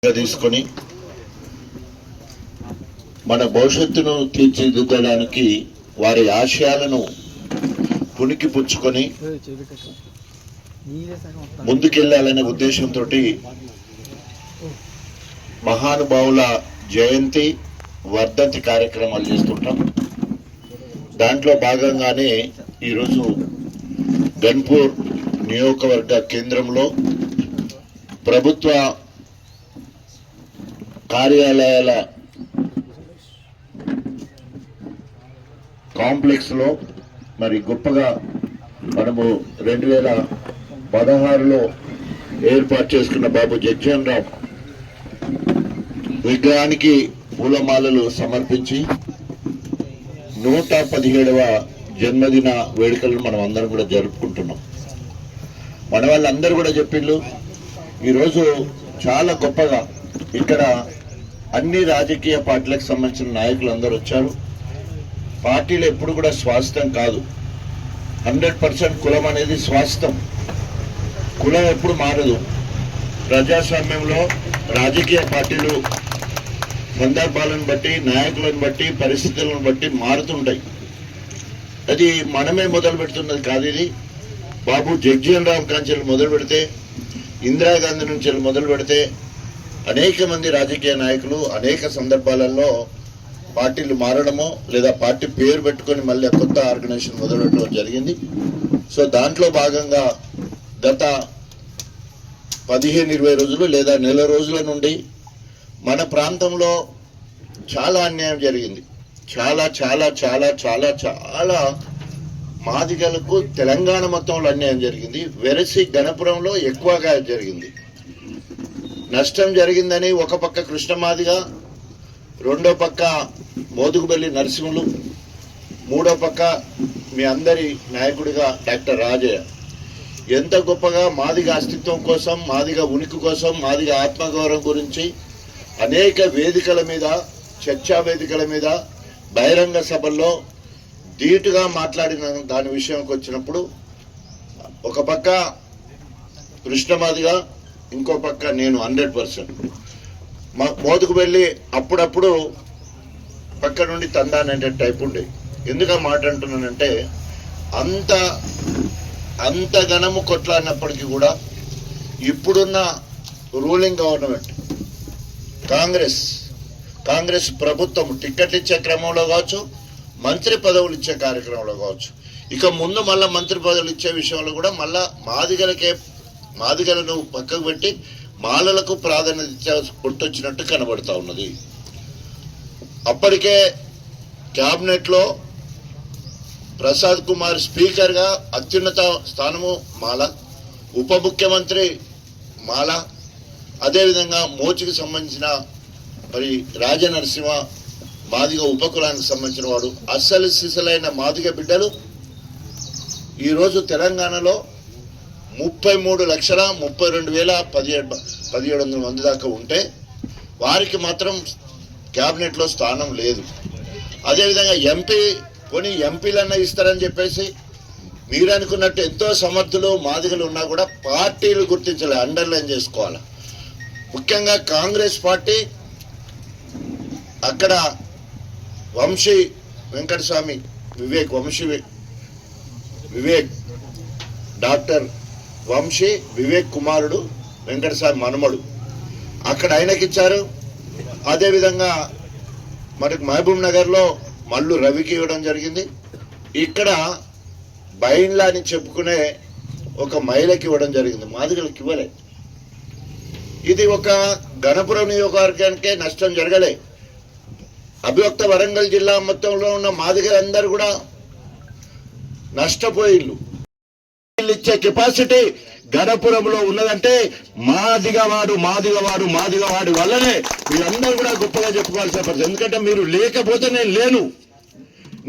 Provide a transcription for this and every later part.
స్ఫూర్తిగా తీసుకొని మన భవిష్యత్తును తీర్చిదిద్దడానికి వారి ఆశయాలను పునికి పుచ్చుకొని ముందుకెళ్లాలనే ఉద్దేశంతో మహానుభావుల జయంతి వర్ధంతి కార్యక్రమాలు చేస్తుంటాం. దాంట్లో భాగంగానే ఈరోజు గన్పూర్ నియోజకవర్గ కేంద్రంలో ప్రభుత్వ కార్యాలయాల కాంప్లెక్స్ లో మరి గొప్పగా మనము 2016లో ఏర్పాటు చేసుకున్న బాబు జగ్జీవన్ రామ్ విగ్రహానికి పూలమాలలు సమర్పించి 117వ జన్మదిన వేడుకలను మనం అందరం కూడా జరుపుకుంటున్నాం. మన వాళ్ళందరూ కూడా చెప్పిండ్రు ఈరోజు చాలా గొప్పగా ఇక్కడ అన్ని రాజకీయ పార్టీలకు సంబంధించిన నాయకులు అందరూ వచ్చారు. పార్టీలు ఎప్పుడు కూడా స్వాస్థ్యం కాదు, 100% కులం అనేది స్వాస్థ్యం. కులం ఎప్పుడు మారదు. ప్రజాస్వామ్యంలో రాజకీయ పార్టీలు సందర్భాలను బట్టి, నాయకులను బట్టి, పరిస్థితులను బట్టి మారుతుంటాయి. అది మనమే మొదలు పెడుతున్నది కాదు. ఇది బాబు జగ్జీవన్ రామ్ కాంచెలు మొదలు పెడితే, ఇందిరాగాంధీ నుంచి మొదలు పెడితే అనేక మంది రాజకీయ నాయకులు అనేక సందర్భాలలో పార్టీలు మారడమో లేదా పార్టీ పేరు పెట్టుకొని మళ్ళీ కొత్త ఆర్గనైజేషన్ మొదలుపెట్టడం జరిగింది. సో దాంట్లో భాగంగా గత 15-20 రోజులు లేదా నెల రోజుల నుండి మన ప్రాంతంలో చాలా అన్యాయం జరిగింది. చాలా చాలా చాలా చాలా చాలా మాదిగలకు తెలంగాణ మొత్తంలో అన్యాయం జరిగింది. వెరసి గణపురంలో ఎక్కువగా జరిగింది. నష్టం జరిగిందని ఒక పక్క కృష్ణమాదిగా, రెండో పక్క మోదుగుబెల్లి నరసింహులు, మూడో పక్క మీ అందరి నాయకుడిగా డాక్టర్ రాజయ్య ఎంత గొప్పగా మాదిగ అస్తిత్వం కోసం, మాదిగ ఉనికి కోసం, మాదిగ ఆత్మగౌరవం గురించి అనేక వేదికల మీద, చర్చా వేదికల మీద, బహిరంగ సభల్లో ధీటుగా మాట్లాడిన దాని విషయంకి వచ్చినప్పుడు ఒక పక్క కృష్ణమాదిగా, ఇంకో పక్క నేను 100%. మోదుకు వెళ్ళి అప్పుడప్పుడు పక్క నుండి తందానంటే టైప్ ఉండే. ఎందుకు మాట అంటున్నానంటే అంత ఘనము కొట్లాడినప్పటికీ కూడా ఇప్పుడున్న రూలింగ్ గవర్నమెంట్ కాంగ్రెస్ ప్రభుత్వం టికెట్లు ఇచ్చే క్రమంలో కావచ్చు, మంత్రి పదవులు ఇచ్చే కార్యక్రమంలో కావచ్చు, ఇక ముందు మళ్ళా మంత్రి పదవులు ఇచ్చే విషయంలో కూడా మళ్ళా మాదిగలను పక్కకు పెట్టి మాలలకు ప్రాధాన్యత కొట్టొచ్చినట్టు కనబడతా ఉన్నది. అప్పటికే క్యాబినెట్ లో ప్రసాద్ కుమార్ స్పీకర్ గా అత్యున్నత స్థానము మాల, ఉప ముఖ్యమంత్రి మాల, అదేవిధంగా మోచికి సంబంధించిన మరి రాజనరసింహ మాదిగ ఉపకులానికి సంబంధించిన వాడు. అస్సలు సిసలైన మాదిగ బిడ్డలు ఈరోజు తెలంగాణలో 33,32,1700 మంది దాకా ఉంటే వారికి మాత్రం క్యాబినెట్లో స్థానం లేదు. అదేవిధంగా ఎంపీలన్నా ఇస్తారని చెప్పేసి మీరు అనుకున్నట్టు ఎంతో సమర్థులు మాదిగలు ఉన్నా కూడా పార్టీలు గుర్తించలే, అండర్లైన్ చేసుకోవాలి. ముఖ్యంగా కాంగ్రెస్ పార్టీ అక్కడ వంశీ వెంకటస్వామి వివేక్ డాక్టర్ వంశీ వివేక్ కుమారుడు వెంకటస్వామి మనమడు అక్కడ ఆయనకిచ్చారు. అదేవిధంగా మనకు మహబూబ్ నగర్లో మల్లు రవికి ఇవ్వడం జరిగింది. ఇక్కడ బైన్లా అని చెప్పుకునే ఒక మహిళకి ఇవ్వడం జరిగింది, మాదిగలకు ఇవ్వలే. ఇది ఒక గణపురం నియోజకవర్గానికే నష్టం జరగలే. అభివక్త వరంగల్ జిల్లా మొత్తంలో ఉన్న మాదిగలందరూ కూడా నష్టపోయిళ్ళు. ఇచ్చే కెపాసిటీ గణపురంలో ఉన్నదంటే మాదిగవాడు వల్లనే మీరందరూ కూడా గొప్పగా చెప్పుకోవాల్సిన పరిస్థితి. ఎందుకంటే మీరు లేకపోతే నేను లేను,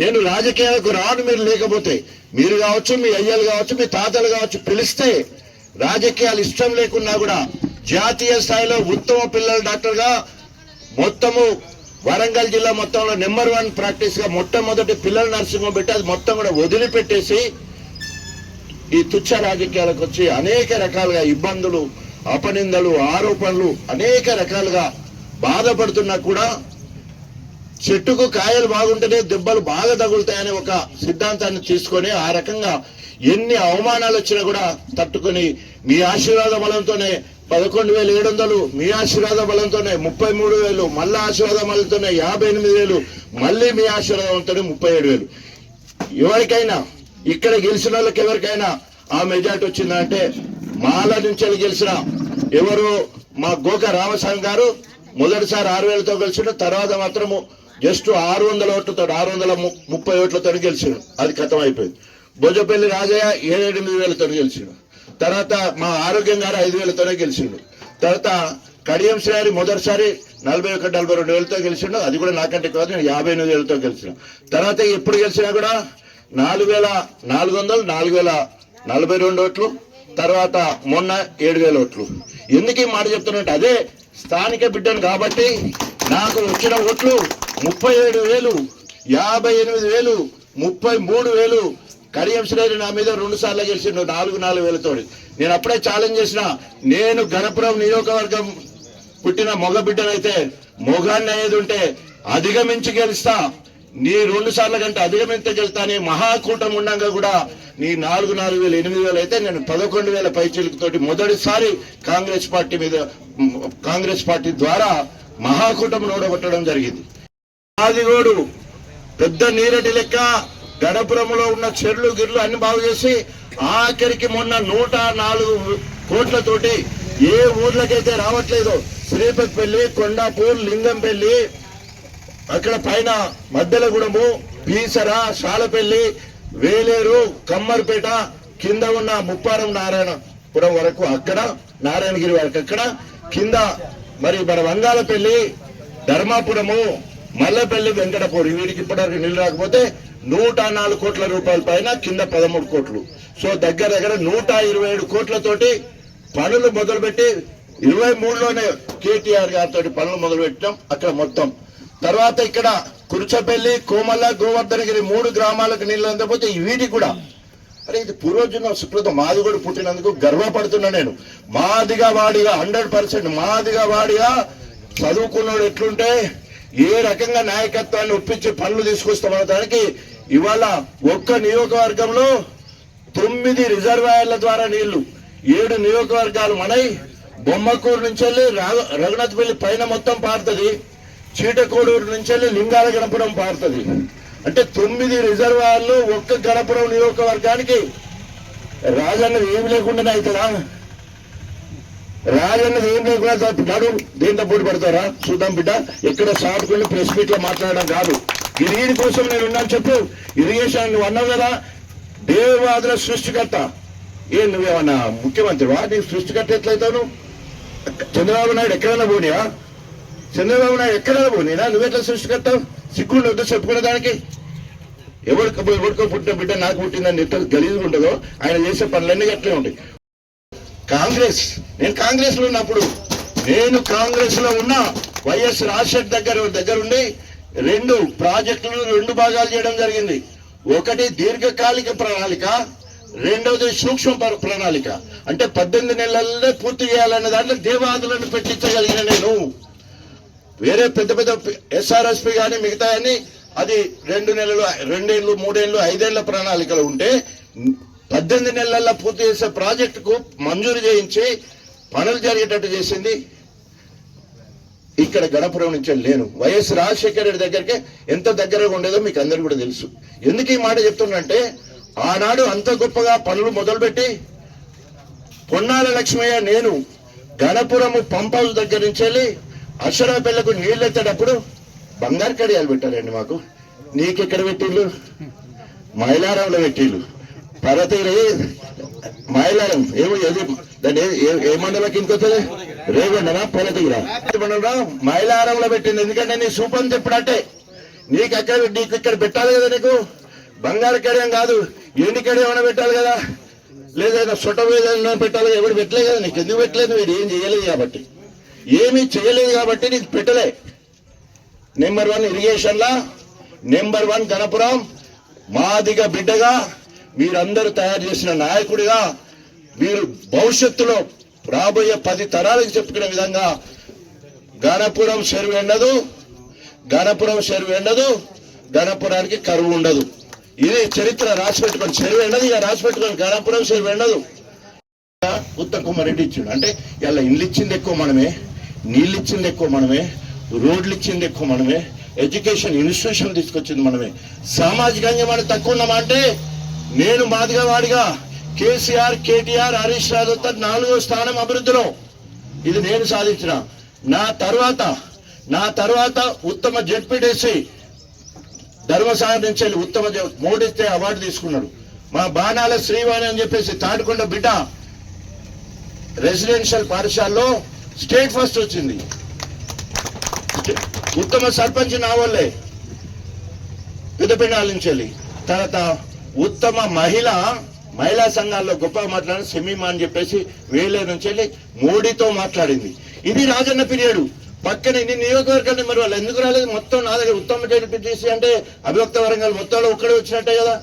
నేను రాజకీయాలకు రాను. మీరు లేకపోతే మీరు కావచ్చు, మీ అయ్యలు కావచ్చు, మీ తాతలు కావచ్చు, పిలిస్తే రాజకీయాలు ఇష్టం లేకున్నా కూడా జాతీయ స్థాయిలో ఉత్తమ పిల్లల డాక్టర్గా మొత్తము వరంగల్ జిల్లా మొత్తంలో నెంబర్ 1 ప్రాక్టీస్ గా మొట్టమొదటి పిల్లల నర్సింగ్ పెట్టి అది మొత్తం కూడా వదిలిపెట్టేసి ఈ తుచ్చ రాజకీయాలకు వచ్చి అనేక రకాలుగా ఇబ్బందులు, అపనిందలు, ఆరోపణలు అనేక రకాలుగా బాధపడుతున్నా కూడా చెట్టుకు కాయలు బాగుంటేనే దెబ్బలు బాగా తగులుతాయనే ఒక సిద్ధాంతాన్ని తీసుకొని ఆ రకంగా ఎన్ని అవమానాలు వచ్చినా కూడా తట్టుకొని మీ ఆశీర్వాద బలంతోనే 11,700, మీ ఆశీర్వాద బలంతోనే 33,000, మళ్ళా ఆశీర్వాద బలంతోనే 58,000, మళ్ళీ మీ ఆశీర్వాదంతోనే 37,000. ఎవరికైనా ఇక్కడ గెలిచిన వాళ్ళకి ఎవరికైనా ఆ మెజార్టీ వచ్చిందంటే మాల నుంచి గెలిచిన ఎవరు మా గోక రామస్వామి గారు మొదటిసారి 6,000తో గెలిచిండు. తర్వాత మాత్రము జస్ట్ 600 ఓట్లతో 630 ఓట్లతో గెలిచిండు. అది ఖతం అయిపోయింది. భోజపల్లి రాజయ్య 7,000-8,000తో గెలిచిండు. తర్వాత మా ఆరోగ్యం గారు 5,000తోనే గెలిచిండు. తర్వాత కడియం శ్రీహరి మొదటిసారి 41-42 గెలిచిండు. అది కూడా నాకంటే కాదు, నేను 58,000తో గెలిచిన. తర్వాత ఎప్పుడు గెలిచినా కూడా 4,400, 4,042 ఓట్లు. తర్వాత మొన్న 7,000 ఓట్లు. ఎందుకు ఈ మాట చెప్తున్నట్టు, అదే స్థానిక బిడ్డను కాబట్టి నాకు వచ్చిన ఓట్లు 37,000, 58,000, 33,000. కడియం శ్రీహరి నా మీద 2 సార్లు గెలిచిండు 4,000-4,000తో. నేను అప్పుడే ఛాలెంజ్ చేసిన, నేను గణపురం నియోజకవర్గం పుట్టిన మగ బిడ్డనైతే మొగాన్ని అయ్యేది ఉంటే అధిగమించి గెలుస్తా, నీ 2 సార్ల కంటే అధిగమించి గెలుస్తా అని మహాకూటమి ఉండగా కూడా నీ 4,000, 8,000 అయితే నేను 11,000 పైచిలుకుతోటి మొదటిసారి కాంగ్రెస్ పార్టీ ద్వారా మహాకూటమిని ఓడగొట్టడం జరిగింది. ఆదిగోడు పెద్ద నీరటి లెక్క గణపురంలో ఉన్న చెర్లు గిర్లు అన్ని బాగు చేసి ఆఖరికి మొన్న 104 కోట్లతోటి ఏ ఊర్లకైతే రావట్లేదో శ్రీపతిపల్లి, కొండాపూర్, లింగంపల్లి, అక్కడ పైన మద్దెలగూడెము, పీసర, శాలపల్లి, వేలేరు, కమ్మర్పేట, కింద ఉన్న ముప్పారం నారాయణపురం వరకు అక్కడ, నారాయణగిరి వరకు అక్కడ, కింద మరి మన వంగాలపల్లి, ధర్మాపురము, మల్లపల్లి, వెంకటపూర్, వీటికి ఇప్పటివరకు నీళ్ళు రాకపోతే 104 కోట్ల రూపాయల పైన, కింద 13 కోట్లు. సో దగ్గర 127 కోట్లతోటి పనులు మొదలుపెట్టి 23లోనే కేటీఆర్ గారితో పనులు మొదలు పెట్టాం అక్కడ మొత్తం. తర్వాత ఇక్కడ కుర్చపల్లి, కోమల్ల, గోవర్ధనగిరి 3 గ్రామాలకు నీళ్లు అందకపోతే వీటికి కూడా అరే ఇది పూర్వజన్మ సుకృతం. మాది కూడా పుట్టినందుకు గర్వపడుతున్నా నేను. మాదిగా వాడిగా 100% మాదిగా వాడిగా చదువుకున్నాడు ఎట్లుంటే ఏ రకంగా నాయకత్వాన్ని ఒప్పించి పనులు తీసుకొస్తామన్న దానికి ఇవాళ ఒక్క నియోజకవర్గంలో 9 రిజర్వాయర్ల ద్వారా నీళ్లు 7 నియోజకవర్గాలు మనై బొమ్మకూరు నుంచి వెళ్ళి రఘునాథపల్లి పైన మొత్తం పారుతుంది, చీటకోడూరు నుంచి వెళ్ళి లింగాల గణపురం పారుతుంది. అంటే 9 రిజర్వాయర్లు ఒక్క గణపురం నియోజకవర్గానికి. రాజన్నది ఏమి లేకుండా అవుతుందా? రాజన్నది ఏం లేకుండా నాడు దేంతో పోటీ పడతారా? చూద్దాం బిడ్డ, ఎక్కడ సాటుకుని ప్రెస్ మీట్ లో మాట్లాడడం కాదు. ఇరిగేషన్ కోసం నేను ఉన్నాను చెప్పు. ఇరిగేషన్ నువ్వు అన్నావు కదా, దేవాదుల సృష్టికర్త. నువ్వేమన్నా ముఖ్యమంత్రివా? నీకు సృష్టికర్త ఎట్లయితావు? చంద్రబాబు నాయుడు ఎక్కడైనా పోనీయా? చంద్రబాబు నాయుడు ఎక్కడైనా పోనీనా? నువ్వెట్లా సృష్టికర్త? సిగ్గుండి వద్దు చెప్పుకునే దానికి. ఎవరికో పుట్టిన బిడ్డ నాకు పుట్టిందని ఎంత గలీజుగా ఉంటుందో ఆయన చేసే పనులన్నీ అట్లే ఉంటాయి. నేను కాంగ్రెస్ లో ఉన్నప్పుడు, నేను కాంగ్రెస్ లో ఉన్న వైఎస్ రాజశేఖర్ దగ్గరుండి 2 ప్రాజెక్టులు 2 భాగాలు చేయడం జరిగింది. ఒకటి దీర్ఘకాలిక ప్రణాళిక, రెండవది సూక్ష్మ ప్రణాళిక. అంటే 18 నెలల్లో పూర్తి చేయాలనే దాంట్లో దేవాదులను పెట్టించగలిగిన నేను. వేరే పెద్ద పెద్ద SRSP కానీ మిగతా అని అది 2 నెలలు, 2 ఏళ్ళు, 3 ఏళ్ళు, 5 ఏళ్ల ప్రణాళికలు ఉంటే 18 నెలల్లో పూర్తి చేసే ప్రాజెక్టుకు మంజూరు చేయించి పనులు జరిగేటట్టు చేసింది ఇక్కడ గణపురం నుంచి లేను. వైఎస్ రాజశేఖర రెడ్డి దగ్గరికి ఎంత దగ్గరగా ఉండేదో మీకు అందరికీ కూడా తెలుసు. ఎందుకు ఈ మాట చెప్తున్నంటే, ఆనాడు అంత గొప్పగా పనులు మొదలుపెట్టి పొన్నాల లక్ష్మయ్య నేను గణపురము పంప్ హౌస్ దగ్గర నుంచి వెళ్ళి అక్షరాపల్లకు నీళ్ళు ఎత్తేటప్పుడు బంగారు కడియాలు పెట్టారండి మాకు. నీకెక్కడ పెట్టిళ్ళు? మైలారంలో పెట్టిళ్ళు. పరతీరి మైలారం దాన్ని ఏ మండలం కిందకి వస్తుంది? రేగొండనా పొలతీరా మండలం మైలారంలో పెట్టింది. ఎందుకంటే నీ సూపర్ ఎప్పుడంటే నీకు ఇక్కడ పెట్టాలి కదా. నీకు బంగారు కడియం కాదు, ఎండి కడియం ఏమైనా పెట్టాలి కదా, లేదా సొట్ట ఏదైనా పెట్టాలి. ఎవరు పెట్టలేదు కదా, నీకు ఎందుకు పెట్టలేదు? వీడు ఏం చేయలేదు కాబట్టి, ఏమీ చేయలేదు కాబట్టి నీకు పెట్టలే. నెంబర్ 1 ఇరిగేషన్ లా, నెంబర్ 1 గణపురం మాదిగా బిడ్డగా మీరందరూ తయారు చేసిన నాయకుడిగా మీరు భవిష్యత్తులో రాబోయే 10 తరాలకు చెప్పుకునే విధంగా గణపురం చెరువు ఎండదు, గణపురం చెరువు ఎండదు, గణపురానికి కరువు ఉండదు. ఇది చరిత్ర రాసి పెట్టుకొని, చెరువు ఎండదు ఇక రాసి పెట్టుకొని, గణపురం చెరువు ఎండదు. ఉత్తమ్ కుమార్ రెడ్డి ఇచ్చిండు అంటే ఇలా ఇండ్లు ఇచ్చింది ఎక్కువ మనమే, నీళ్ళు ఇచ్చింది ఎక్కువ మనమే, రోడ్లు ఇచ్చింది ఎక్కువ మనమే, ఎడ్యుకేషన్ ఇన్స్టిట్యూషన్ తీసుకొచ్చింది మనమే. సామాజికంగా మనం తక్కువ ఉన్నామా అంటే నేను మాదిగా వాడిగా కేసీఆర్, కేటీఆర్, హరీష్ రావు 4వ స్థానం అభివృద్ధిలో. ఇది నేను సాధించిన. నా తర్వాత ఉత్తమ జెడ్పీటీసీ ధర్మసాగర్ నుంచి వెళ్ళి ఉత్తమ మోడీస్తే అవార్డు తీసుకున్నాడు. మా బాణాల శ్రీవాణి అని చెప్పేసి తాటికొండ బిడ్డ రెసిడెన్షియల్ పాఠశాలలో స్టేట్ ఫస్ట్ వచ్చింది. ఉత్తమ సర్పంచ్ నా వల్లే పెద్దపిండాల నుంచి వెళ్ళి. తర్వాత ఉత్తమ మహిళా సంఘాల్లో గొప్పగా మాట్లాడిన సెమీమా అని చెప్పేసి వేలే నుంచి వెళ్ళి మోడీతో మాట్లాడింది. ఇది రాజన్న పీరియడ్. పక్కన ఇన్ని నియోజకవర్గాలు మరి వాళ్ళు ఎందుకు రాలేదు? మొత్తం నా దగ్గర ఉత్తమ జడ్పీటీసీ అంటే అభివక్త వరంగల్ మొత్తంలో ఒక్కడే వచ్చినట్టే కదా.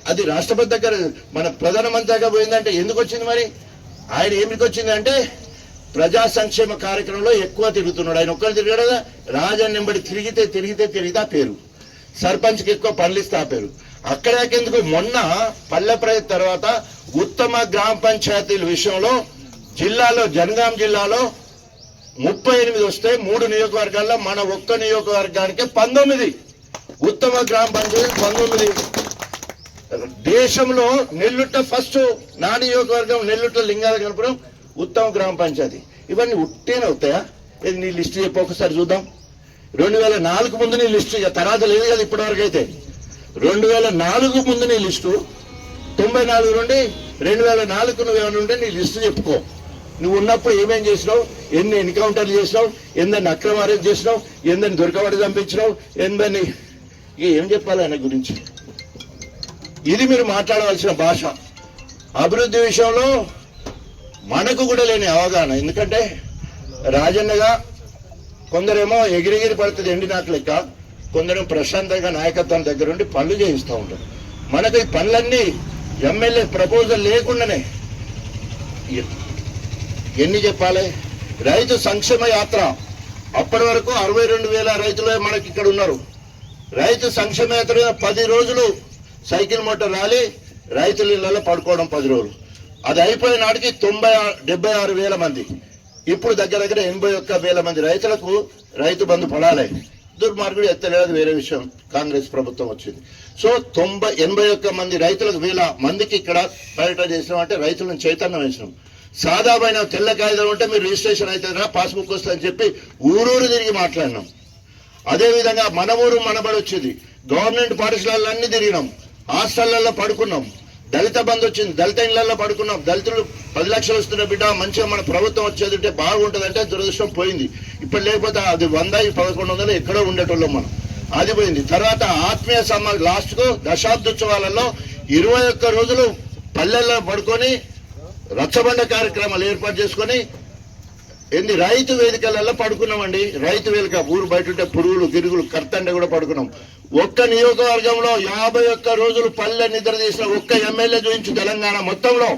అది రాష్ట్రపతి దగ్గర మన ప్రధానమంత్రి దగ్గర పోయిందంటే ఎందుకు వచ్చింది? మరి ఆయన ఏమికి వచ్చింది అంటే ప్రజా సంక్షేమ కార్యక్రమంలో ఎక్కువ తిరుగుతున్నాడు. ఆయన ఒక్కరు తిరిగాడు కదా. రాజన్న వెంబడి తిరిగితే ఆ పేరు. సర్పంచ్కి ఎక్కువ పనులు ఇస్తే ఆ పేరు. అక్కడకెందుకు మొన్న పల్లె ప్రగతి తర్వాత ఉత్తమ గ్రామ పంచాయతీల విషయంలో జిల్లాలో జనగాం జిల్లాలో 38 వస్తే 3 నియోజకవర్గాల్లో మన ఒక్క నియోజకవర్గానికి 19 ఉత్తమ గ్రామ పంచాయతీ 19. దేశంలో నెల్లుట్ట ఫస్ట్, నా నియోజకవర్గం నెల్లుట్ట లింగాల గణపురం ఉత్తమ గ్రామ పంచాయతీ. ఇవన్నీ ఉట్టేనే అవుతాయా? ఇది నీ లిస్టు చెప్పి ఒకసారి చూద్దాం. 2004 ముందు నీ లిస్టు, ఇక తర్వాత లేదు కదా ఇప్పటివరకు అయితే. 2004 ముందు నీ లిస్టు, 94 నుండి 2004 నువ్వేమైనా ఉంటే నీ లిస్టు చెప్పుకో. నువ్వు ఉన్నప్పుడు ఏమేం చేసినావు, ఎన్ని ఎన్కౌంటర్లు చేసినావు, ఎందరిని అక్రమ అరెస్ట్ చేసినావు, ఎందరిని దొరకబడి చంపించినావు, ఎందరిని ఏం చెప్పాలి ఆయన గురించి. ఇది మీరు మాట్లాడవలసిన భాష. అభివృద్ధి విషయంలో మనకు కూడా లేని అవగాహన. ఎందుకంటే రాజన్నగా కొందరేమో ఎగిరిగిరి పడుతుంది ఎండినాకు లెక్క, కొందరేమో ప్రశాంతంగా నాయకత్వం దగ్గర ఉండి పనులు చేయిస్తూ ఉంటారు. మనకు ఈ పనులన్నీ ఎమ్మెల్యే ప్రపోజల్ లేకుండానే ఎన్ని చెప్పాలి. రైతు సంక్షేమ యాత్ర అప్పటి వరకు 62,000 రైతులే మనకి ఇక్కడ ఉన్నారు. రైతు సంక్షేమ యాత్ర 10 రోజులు సైకిల్ మోటార్ ర్యాలీ, రైతుల ఇళ్లలో పడుకోవడం 10 రోజులు. అది అయిపోయిన నాటికి 76,000 మంది. ఇప్పుడు దగ్గర 81,000 మంది రైతులకు రైతు బంధు పడాలి. దుర్మార్గుడు ఎత్తలేదు, వేరే విషయం. కాంగ్రెస్ ప్రభుత్వం వచ్చింది. సో 81 మంది రైతులకు 1,000 మందికి ఇక్కడ పర్యటన చేసినాం. అంటే రైతులను చైతన్యం వేసినాం. సాదామైన తెల్ల కాగితం ఉంటే మీరు రిజిస్ట్రేషన్ అవుతుందా, పాస్బుక్ వస్తుందని చెప్పి ఊరూరు తిరిగి మాట్లాడినాం. అదేవిధంగా మన ఊరు మనబడి వచ్చింది. గవర్నమెంట్ పాఠశాలలన్నీ తిరిగినాం. హాస్టళ్లలో పడుకున్నాం. దళిత బంధు వచ్చింది, దళిత ఇళ్లలో పడుకున్నాం. దళితులు 10 లక్షలు వస్తున్న బిడ్డ మంచిగా మన ప్రభుత్వం వచ్చేది ఉంటే బాగుంటుందంటే దురదృష్టం పోయింది. ఇప్పుడు లేకపోతే అది 100, 1100 ఎక్కడో ఉండేటోళ్ళం మనం. అది పోయింది. తర్వాత ఆత్మీయ లాస్ట్ కు దశాబ్దోత్సవాలలో 21 రోజులు పల్లెల్లో పడుకొని రచ్చబండ కార్యక్రమాలు ఏర్పాటు చేసుకొని రైతు వేదికలలో పడుకున్నామండి. రైతు వేదిక ఊరు బయట ఉంటే పురుగులు గిరుగులు కర్తండ కూడా పడుకున్నాం. ఒక్క నియోజకవర్గంలో 51 రోజులు పల్లె నిద్ర చేసిన ఒక్క ఎమ్మెల్యే చూపించి తెలంగాణ మొత్తంలో.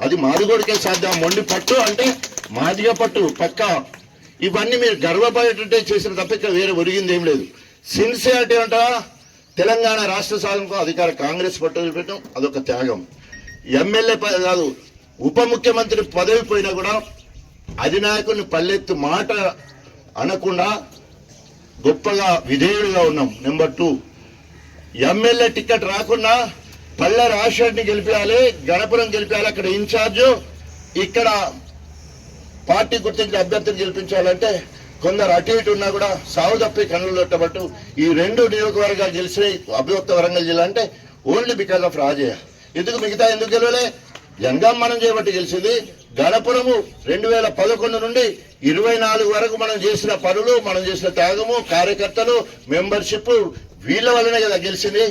అది మాదిగోడికే సాధ్యం. మొండి పట్టు అంటే మాదిగ పట్టు పక్క. ఇవన్నీ మీరు గర్వపడేటట్టే చేసిన తప్ప ఇక్కడ వేరే ఒరిగింది ఏం లేదు. సిన్సియారిటీ అంటారా? తెలంగాణ రాష్ట్ర సాధనకు అధికార కాంగ్రెస్ పట్టు పెట్టడం అదొక త్యాగం. ఎమ్మెల్యే కాదు, ఉప ముఖ్యమంత్రి పదవి పోయినా కూడా అధినాయకుని పల్లెత్తు మాట అనకుండా గొప్పగా విధేయుడుగా ఉన్నాం. నెంబర్ 2, ఎమ్మెల్యే టికెట్ రాకుండా పల్లె రాష్ట్రాన్ని గెలిపించాలి, గణపురం గెలిపించాలి. అక్కడ ఇన్ఛార్జ్, ఇక్కడ పార్టీ గుర్తించిన అభ్యర్థిని గెలిపించాలంటే కొందరు అటు ఇటు ఉన్నా కూడా సాగు తప్పి కన్నులు కొట్టబట్టు ఈ 2 నియోజకవర్గాలు గెలిచిన అభివక్త వరంగల్ జిల్లా అంటే ఓన్లీ బికాస్ ఆఫ్ రాజయ్య. ఎందుకు మిగతా ఎందుకు గెలవలే? జంగం మనం చేయబట్టి గెలిచింది. గణపురము 2011 నుండి 24 వరకు మనం చేసిన పనులు, మనం చేసిన త్యాగము, కార్యకర్తలు, మెంబర్షిప్ వీళ్ళ వల్లనే కదా గెలిచింది.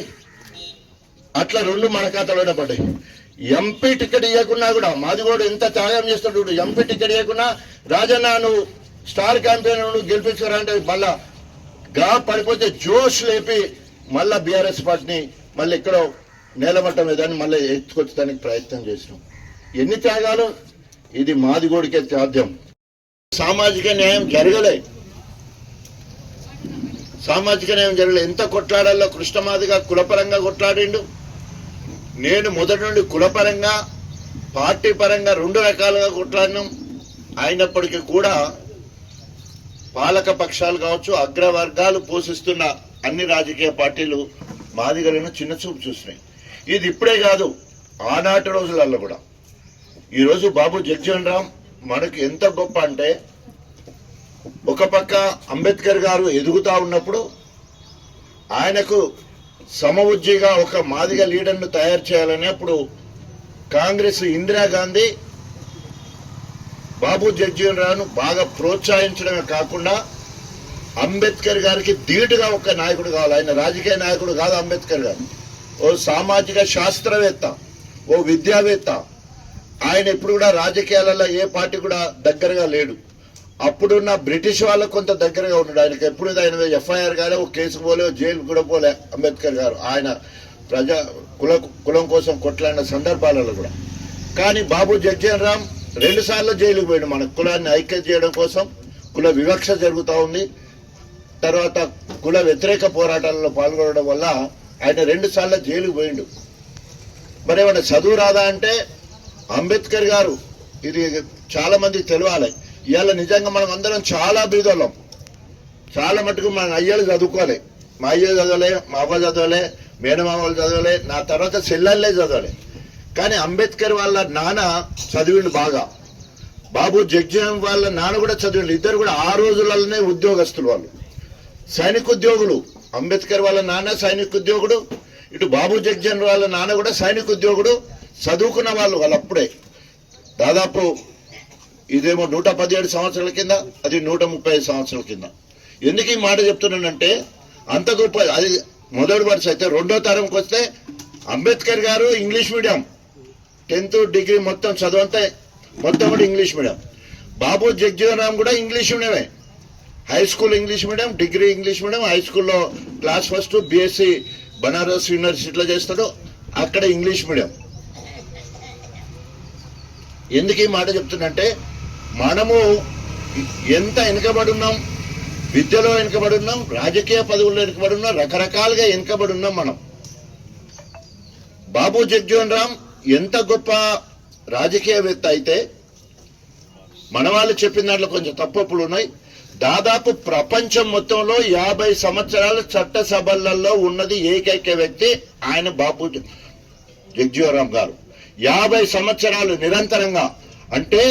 అట్లా 2 మన ఖాతాలోనే పడ్డాయి. ఎంపీ టికెట్ ఇవ్వకున్నా కూడా మాదిగోడు ఎంత త్యాగం చేస్తాడు. ఎంపీ టికెట్ ఇవ్వకున్నా రాజన్న నువ్వు స్టార్ క్యాంపెయిన్ నువ్వు గెలిపించారా అంటే మళ్ళా పడిపోతే జోష్ లేపి మళ్ళా బీఆర్ఎస్ పార్టీని మళ్ళీ ఎక్కడో నేలమట్టం మీద మళ్ళీ ఎత్తుకొచ్చడానికి ప్రయత్నం చేసినాం. ఎన్ని త్యాగాలు. ఇది మాదిగోడికే సాధ్యం. సామాజిక న్యాయం జరగలే, సామాజిక న్యాయం జరగలే. ఎంత కొట్లాడాలో కృష్ణమాదిగా కులపరంగా కొట్లాడిండు. నేను మొదటి నుండి కులపరంగా పార్టీ పరంగా రెండు రకాలుగా కొట్లాడినాం. అయినప్పటికీ కూడా పాలక పక్షాలు కావచ్చు, అగ్రవర్గాలు పోషిస్తున్న అన్ని రాజకీయ పార్టీలు మాదిగలను చిన్న చూపు చూస్తున్నాయి. ఇది ఇప్పుడే కాదు, ఆనాటి రోజులలో కూడా. ఈరోజు బాబు జగ్జీవన్ రామ్ మనకు ఎంత గొప్ప అంటే, ఒక పక్క అంబేద్కర్ గారు ఎదుగుతా ఉన్నప్పుడు ఆయనకు సమవుజ్జిగా ఒక మాదిగ లీడర్ను తయారు చేయాలని అప్పుడు కాంగ్రెస్ ఇందిరాగాంధీ బాబు జగ్జీవన్ రామ్ను బాగా ప్రోత్సహించడమే కాకుండా అంబేద్కర్ గారికి ధీటుగా ఒక నాయకుడు కావాలి. ఆయన రాజకీయ నాయకుడు కాదు అంబేద్కర్ గారు, ఓ సామాజిక శాస్త్రవేత్త, ఓ విద్యావేత్త. ఆయన ఎప్పుడు కూడా రాజకీయాలలో ఏ పార్టీ కూడా దగ్గరగా లేడు. అప్పుడున్న బ్రిటిష్ వాళ్ళకు కొంత దగ్గరగా ఉన్నాడు. ఆయనకి ఎప్పుడు ఆయన ఎఫ్ఐఆర్ గానే ఒక కేసు పోలే, జైలు కూడా పోలే అంబేద్కర్ గారు. ఆయన కులం కోసం కొట్లాడిన సందర్భాలలో కూడా. కానీ బాబు జగ్జీవన్ రామ్ 2 సార్లు జైలుకు పోయాడు. మన కులాన్ని ఐక్యత చేయడం కోసం. కుల వివక్ష జరుగుతూ ఉంది. తర్వాత కుల వ్యతిరేక పోరాటాలలో పాల్గొనడం వల్ల ఆయన 2 సార్లు జైలుకు పోయిండు. మరి ఏమన్నా చదువు రాదా అంటే, అంబేద్కర్ గారు, ఇది చాలా మందికి తెలియాలి, ఇవాళ నిజంగా మనం అందరం చాలా బీదోళ్ళం. చాలా మటుకు మన అయ్యలు చదువుకోలే, మా అయ్య చదవలే, మా అవ్వ చదవలే, మేనమామలు చదవలే, నా తర్వాత చెల్లెళ్ళే చదవలే. కానీ అంబేద్కర్ వాళ్ళ నాన్న చదివిండు బాగా. బాబు జగ్జీవన్ వాళ్ళ నాన్న కూడా చదివిండు. ఇద్దరు కూడా ఆ రోజులలోనే ఉద్యోగస్తులు, వాళ్ళు సైనిక ఉద్యోగులు. అంబేద్కర్ వాళ్ళ నాన్న సైనిక ఉద్యోగుడు, ఇటు బాబు జగ్జీవన్ వాళ్ళ నాన్న కూడా సైనిక ఉద్యోగుడు. చదువుకున్న వాళ్ళు అప్పుడే. దాదాపు ఇదేమో 117 సంవత్సరాల కింద, అది 135 సంవత్సరాల కింద. ఎందుకు ఈ మాట చెప్తున్నానంటే, అంత గొప్ప. అది మొదటి వరుస అయితే, రెండో తరంకి వస్తే అంబేద్కర్ గారు ఇంగ్లీష్ మీడియం, 10th డిగ్రీ మొత్తం చదువంతా మొత్తం కూడా ఇంగ్లీష్ మీడియం. బాబు జగ్జీవన్ రామ్ కూడా ఇంగ్లీష్ మీడియమే. High school English medium, degree English medium. High స్కూల్లో క్లాస్ ఫస్ట్, బీఎస్సీ బనారస్ యూనివర్సిటీలో చేస్తాడు, అక్కడ ఇంగ్లీష్ మీడియం. ఎందుకు ఈ మాట చెప్తున్నంటే, మనము ఎంత వెనుకబడి ఉన్నాం, విద్యలో వెనుకబడి ఉన్నాం, రాజకీయ పదవుల్లో వెనుకబడి ఉన్నాం, రకరకాలుగా వెనుకబడి ఉన్నాం మనం. బాబు జగ్జీవన్ రామ్ ఎంత గొప్ప రాజకీయవేత్త అయితే, మన వాళ్ళు చెప్పిన దాంట్లో కొంచెం తప్పులు ఉన్నాయి. దాదాపు ప్రపంచం మొత్తంలో 50 సంవత్సరాలు చట్టసభలలో ఉన్నది ఏకైక వ్యక్తి ఆయన బాబు జగ్జీవన్ రామ్ గారు. 50 సంవత్సరాలు నిరంతరంగా. అంటే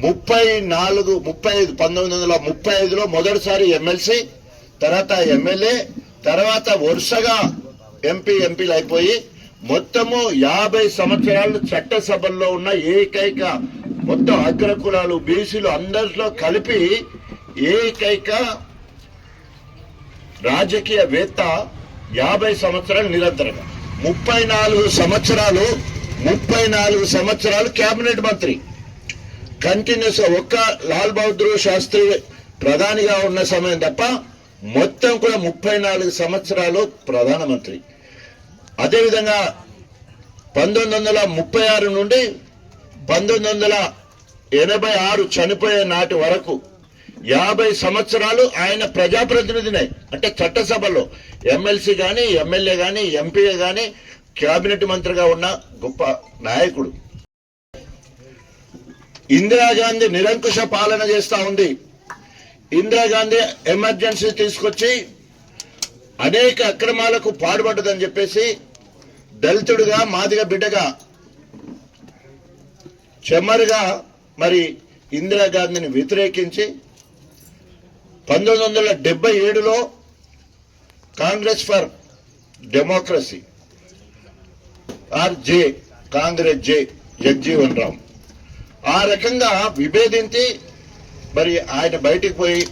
1935లో మొదటిసారి ఎమ్మెల్సీ, తర్వాత ఎమ్మెల్యే, తర్వాత వరుసగా ఎంపీలు అయిపోయి మొత్తము 50 సంవత్సరాలు చట్టసభల్లో ఉన్న ఏకైక, మొత్తం అగ్రకులాలు, బీసీలు అందరిలో కలిపి ఏకైక రాజకీయవేత్త. 50 సంవత్సరాలు నిరంతరంగా, 34 సంవత్సరాలు కేబినెట్ మంత్రి కంటిన్యూస్. ఒక్క లాల్ బహదూర్ శాస్త్రి ప్రధానిగా ఉన్న సమయం తప్ప మొత్తం కూడా 34 సంవత్సరాలు ప్రధానమంత్రి. అదేవిధంగా 1936 నుండి 1986 చనిపోయే నాటి వరకు 50 సంవత్సరాలు ఆయన ప్రజాప్రతినిధినే. అంటే చట్టసభలో ఎమ్మెల్సీ కానీ, ఎమ్మెల్యే కానీ, ఎంపీ కానీ, కేబినెట్ మంత్రిగా ఉన్న గొప్ప నాయకుడు. ఇందిరాగాంధీ నిరంకుశ పాలన చేస్తా ఉంది. ఇందిరాగాంధీ ఎమర్జెన్సీ తీసుకొచ్చి అనేక అక్రమాలకు పాల్పడ్డదని చెప్పేసి దళితుడుగా, మాదిగ బిడ్డగా, చెమ్మరుగా మరి ఇందిరాగాంధీని వ్యతిరేకించి 1977లో కాంగ్రెస్ ఫర్ డెమోక్రసీ కాంగ్రెస్ జగ్జీవన్ రామ్ ఆ రకంగా విభేదించి మరి ఆయన బయటికి పోయి,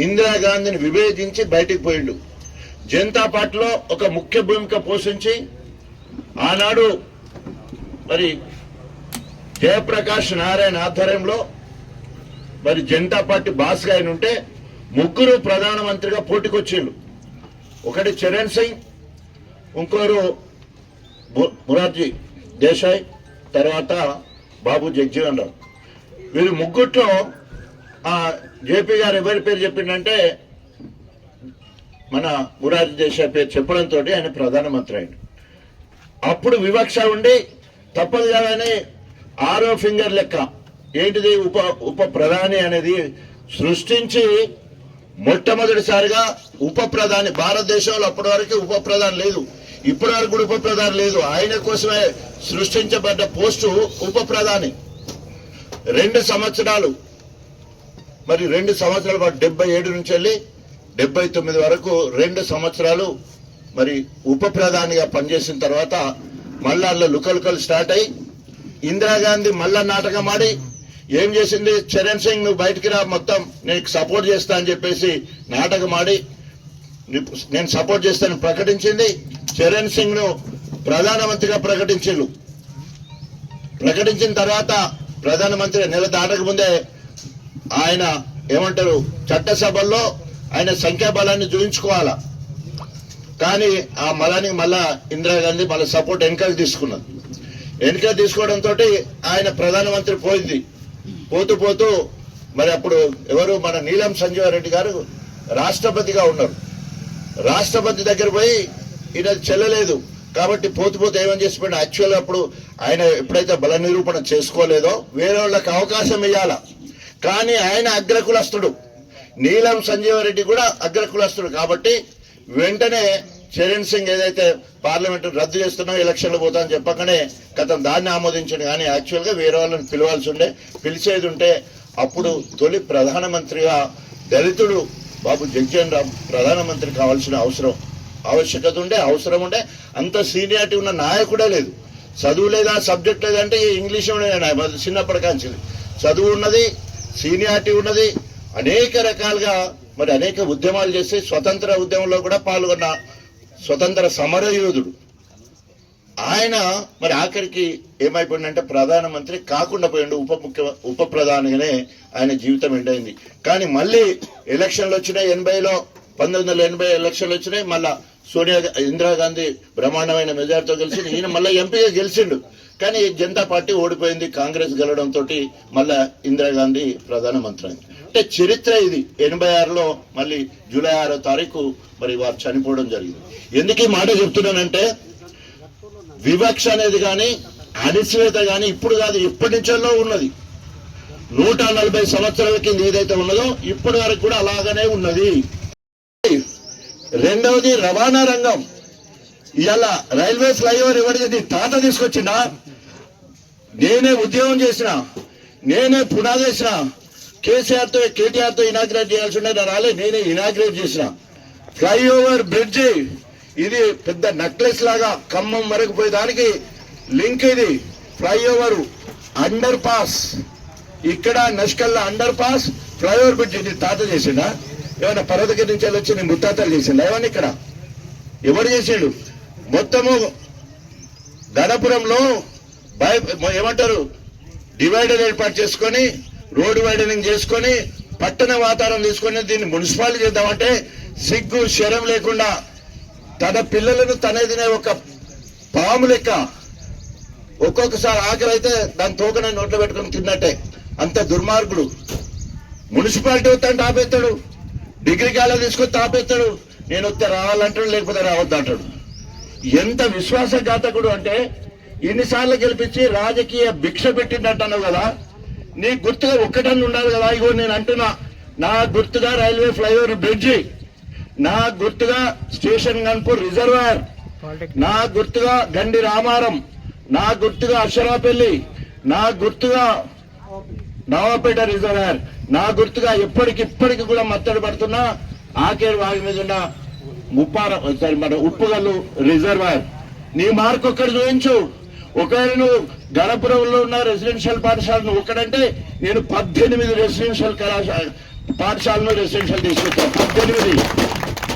ఇందిరాగాంధీని విభేదించి బయటికి పోయిండు. జనతా పార్టీలో ఒక ముఖ్య భూమిక పోషించి ఆనాడు మరి జయప్రకాష్ నారాయణ ఆధ్వర్యంలో మరి జనతా పార్టీ బాస్గా ఆయన ఉంటే 3 ప్రధానమంత్రిగా పోటీకొచ్చిండు. ఒకటి చరణ్ సింగ్, ఇంకోరు మొరార్జీ దేశాయ్, తర్వాత బాబు జగ్జీవన్ రామ్. వీరు ముగ్గుట్లో జేపీ గారు ఎవరి పేరు చెప్పిండంటే మన మురారి దేశాయ్ పేరు చెప్పడంతో ఆయన ప్రధానమంత్రి అయ్యాడు. అప్పుడు వివక్ష ఉండి తప్పదు కాదని 6వ ఫింగర్ లెక్క ఏంటిది ఉప ప్రధాని అనేది సృష్టించి మొట్టమొదటిసారిగా ఉప ప్రధాని భారతదేశంలో అప్పటి వరకు ఉప ప్రధాని లేదు, ఇప్పటి వరకు కూడా ఉప ప్రధాని లేదు. ఆయన కోసమే సృష్టించబడ్డ పోస్టు ఉప ప్రధాని. 2 సంవత్సరాలు మరి 2 సంవత్సరాల పాటు 77 నుంచి వెళ్ళి 79 వరకు 2 సంవత్సరాలు మరి ఉప ప్రధానిగా పనిచేసిన తర్వాత మళ్ళా లుకలుకలు స్టార్ట్ అయ్యి ఇందిరాగాంధీ మళ్ళా నాటకం ఆడి ఏం చేసింది, చరణ్ సింగ్ నువ్వు బయటికి రా, మొత్తం నీకు సపోర్ట్ చేస్తా అని చెప్పేసి నాటకం ఆడి నేను సపోర్ట్ చేస్తానని ప్రకటించింది. చరణ్ సింగ్ ను ప్రధానమంత్రిగా ప్రకటించిన తర్వాత ప్రధానమంత్రి నెల దాటకముందే ఆయన ఏమంటారు చట్టసభల్లో ఆయన సంఖ్యాబలాన్ని చూపించుకోవాలా. కానీ ఆ మలానికి మళ్ళా ఇందిరాగాంధీ మళ్ళీ సపోర్ట్ వెనకకి తీసుకున్నది. వెనక తీసుకోవడంతో ఆయన ప్రధానమంత్రి పోతూ మరి అప్పుడు ఎవరు మన నీలం సంజీవ్ రెడ్డి గారు రాష్ట్రపతిగా ఉన్నారు. రాష్ట్రపతి దగ్గర పోయి ఈయన చెల్లలేదు కాబట్టి పోతూ ఏమని చేసిపోయినా యాక్చువల్గా అప్పుడు ఆయన ఎప్పుడైతే బల నిరూపణ చేసుకోలేదో వేరే వాళ్ళకి అవకాశం ఇవ్వాల. కానీ ఆయన అగ్రకులస్తుడు, నీలం సంజీవ్ రెడ్డి కూడా అగ్రకులస్తుడు కాబట్టి వెంటనే చరణ్ సింగ్ ఏదైతే పార్లమెంట్ రద్దు చేస్తున్నా ఎలక్షన్లు పోతా అని చెప్పకనే దాన్ని ఆమోదించండి. కానీ యాక్చువల్గా వేరే వాళ్ళని పిలిచేది ఉంటే అప్పుడు తొలి ప్రధానమంత్రిగా దళితుడు బాబు జగ్జీవన్ రామ్ ప్రధానమంత్రి కావాల్సిన ఆవశ్యకత ఉండే, అవసరం ఉండే. అంత సీనియారిటీ ఉన్న నాయకుడే లేదు. చదువు లేదా, సబ్జెక్ట్ లేదంటే ఇంగ్లీష్ చిన్నప్పటికాంచి చదువు ఉన్నది, సీనియారిటీ ఉన్నది, అనేక రకాలుగా మరి అనేక ఉద్యమాలు చేసి స్వతంత్ర ఉద్యమంలో కూడా పాల్గొన్న స్వతంత్ర సమరయోధుడు ఆయన. మరి ఆఖరికి ఏమైపోయిందంటే ప్రధానమంత్రి కాకుండా పోయిండు, ఉప ప్రధానిగానే ఆయన జీవితం ఎండైంది. కానీ మళ్ళీ ఎలక్షన్లు వచ్చినాయి, 1980 ఎలక్షన్లు వచ్చినాయి. మళ్ళా ఇందిరాగాంధీ బ్రహ్మాండమైన మెజార్టీతో గెలిచింది. ఈయన మళ్ళీ ఎంపీగా గెలిచిండు. కానీ జనతా పార్టీ ఓడిపోయింది, కాంగ్రెస్ గెలవడంతో మళ్ళా ఇందిరాగాంధీ ప్రధానమంత్రి అయింది. అంటే చరిత్ర ఇది. 86లో మళ్ళీ జూలై 6వ తారీఖు మరి వారు చనిపోవడం జరిగింది. ఎందుకు ఈ మాట చెప్తున్నానంటే వివక్ష అనేది కానీ అణిచివేత కానీ ఇప్పుడు కాదు, ఎప్పటి నుంచో ఉన్నది. 140 సంవత్సరాల కింద ఏదైతే ఉన్నదో ఇప్పటి వరకు కూడా అలాగనే ఉన్నది. రెండవది రవాణా రంగం. ఇవాళ రైల్వే ఫ్లైఓవర్ ఎవరిది తాత తీసుకొచ్చిందా? నేనే ఉద్యోగం చేసిన, నేనే పునాది వేసిన. కేటీఆర్తో ఇనాగ్రేట్ చేయాల్సి ఉండే రాలే, నేనే ఇనాగ్రేట్ చేసిన. ఫ్లైఓవర్ బ్రిడ్జి ఇది పెద్ద నెక్లెస్ లాగా ఖమ్మం వరకు పోయేదానికి లింక్. ఇది ఫ్లైఓవర్ అండర్ పాస్, ఇక్కడ నష్కల్లా అండర్ పాస్, ఫ్లైఓవర్ బ్రిడ్జ్ ఇది తాత చేసిండా? ఏమైనా పర్వతగిరి నుంచి వచ్చి నేను ముత్తాతలు చేసిండా? ఏమన్నా ఇక్కడ ఎవరు చేసాడు? మొత్తము గణపురంలో ఏమంటారు డివైడర్ ఏర్పాటు చేసుకొని రోడ్డు వైడనింగ్ చేసుకొని పట్టణ వాతావరణం తీసుకొని దీన్ని మున్సిపాలిటీ చేద్దామంటే సిగ్గు శరం లేకుండా తన పిల్లలను తనే తినే ఒక పాము లెక్క ఒక్కొక్కసారి ఆకలి అయితే దాని తోకనే నోట్లో పెట్టుకుని తిన్నట్టే. అంత దుర్మార్గుడు. మున్సిపాలిటీ వద్దంటే ఆపేస్తాడు, డిగ్రీ కాలేజ్ తీసుకొని తాపేస్తాడు. నేను వస్తే రావాలంటాడు, లేకపోతే రావద్దు అంటాడు. ఎంత విశ్వాసఘాతకుడు అంటే ఎన్నిసార్లు గెలిపించి రాజకీయ భిక్ష పెట్టిందంటున్నావు కదా, నీ గుర్తుగా ఒక్కటన్నా ఉండాలి కదా. ఇగో నేను అంటున్నా, నా గుర్తుగా రైల్వే ఫ్లైఓవర్ బ్రిడ్జి, నా గుర్తుగా స్టేషన్ గన్పూర్ రిజర్వాయర్, నా గుర్తుగా గండి రామారం, నా గుర్తుగా అక్షరాపల్లి, నా గుర్తుగా నవాపేట రిజర్వాయర్, నా గుర్తుగా ఇప్పటికి కూడా మత్తడి పడుతున్నా ఆకేరు వాగి మీద ఉన్న మన ఉప్పుగల్లు రిజర్వాయర్. నీ మార్క్ ఒక్కడు చూపించు. ఒకవేళ నువ్వు గణపురంలో ఉన్న రెసిడెన్షియల్ పాఠశాలను ఒక్కడంటే నేను 18 రెసిడెన్షియల్ పాఠశాలను రెసిడెన్షియల్ తీసుకొచ్చాను. 18.